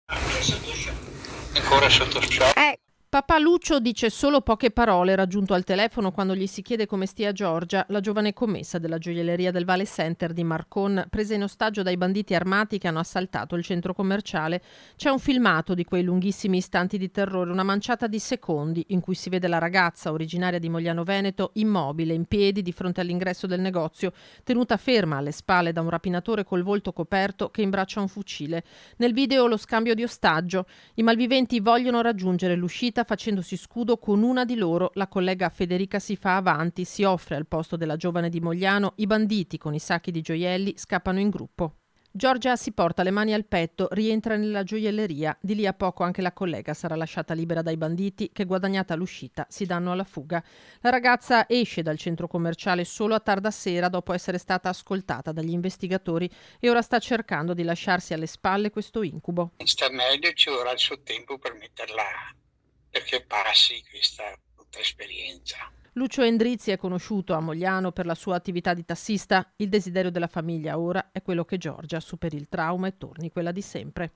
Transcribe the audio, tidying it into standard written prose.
Ancora sotto shock. Papà Lucio dice solo poche parole raggiunto al telefono quando gli si chiede come stia Giorgia, la giovane commessa della gioielleria del Vale Center di Marcon, presa in ostaggio dai banditi armati che hanno assaltato il centro commerciale. C'è un filmato di quei lunghissimi istanti di terrore, una manciata di secondi in cui si vede la ragazza originaria di Mogliano Veneto immobile, in piedi di fronte all'ingresso del negozio, tenuta ferma alle spalle da un rapinatore col volto coperto che imbraccia un fucile. Nel video lo scambio di ostaggio. I malviventi vogliono raggiungere l'uscita facendosi scudo con una di loro. La collega Federica si fa avanti, si offre al posto della giovane di Mogliano. I banditi con i sacchi di gioielli scappano in gruppo. Giorgia si porta le mani al petto, rientra nella gioielleria. Di lì a poco anche la collega sarà lasciata libera dai banditi che, guadagnata l'uscita, si danno alla fuga. La ragazza esce dal centro commerciale solo a tarda sera dopo essere stata ascoltata dagli investigatori e ora sta cercando di lasciarsi alle spalle questo incubo. Sta meglio, ci vorrà il suo tempo per metterla, perché passi questa brutta esperienza. Lucio Endrizzi è conosciuto a Mogliano per la sua attività di tassista. Il desiderio della famiglia ora è quello che Giorgia superi il trauma e torni quella di sempre.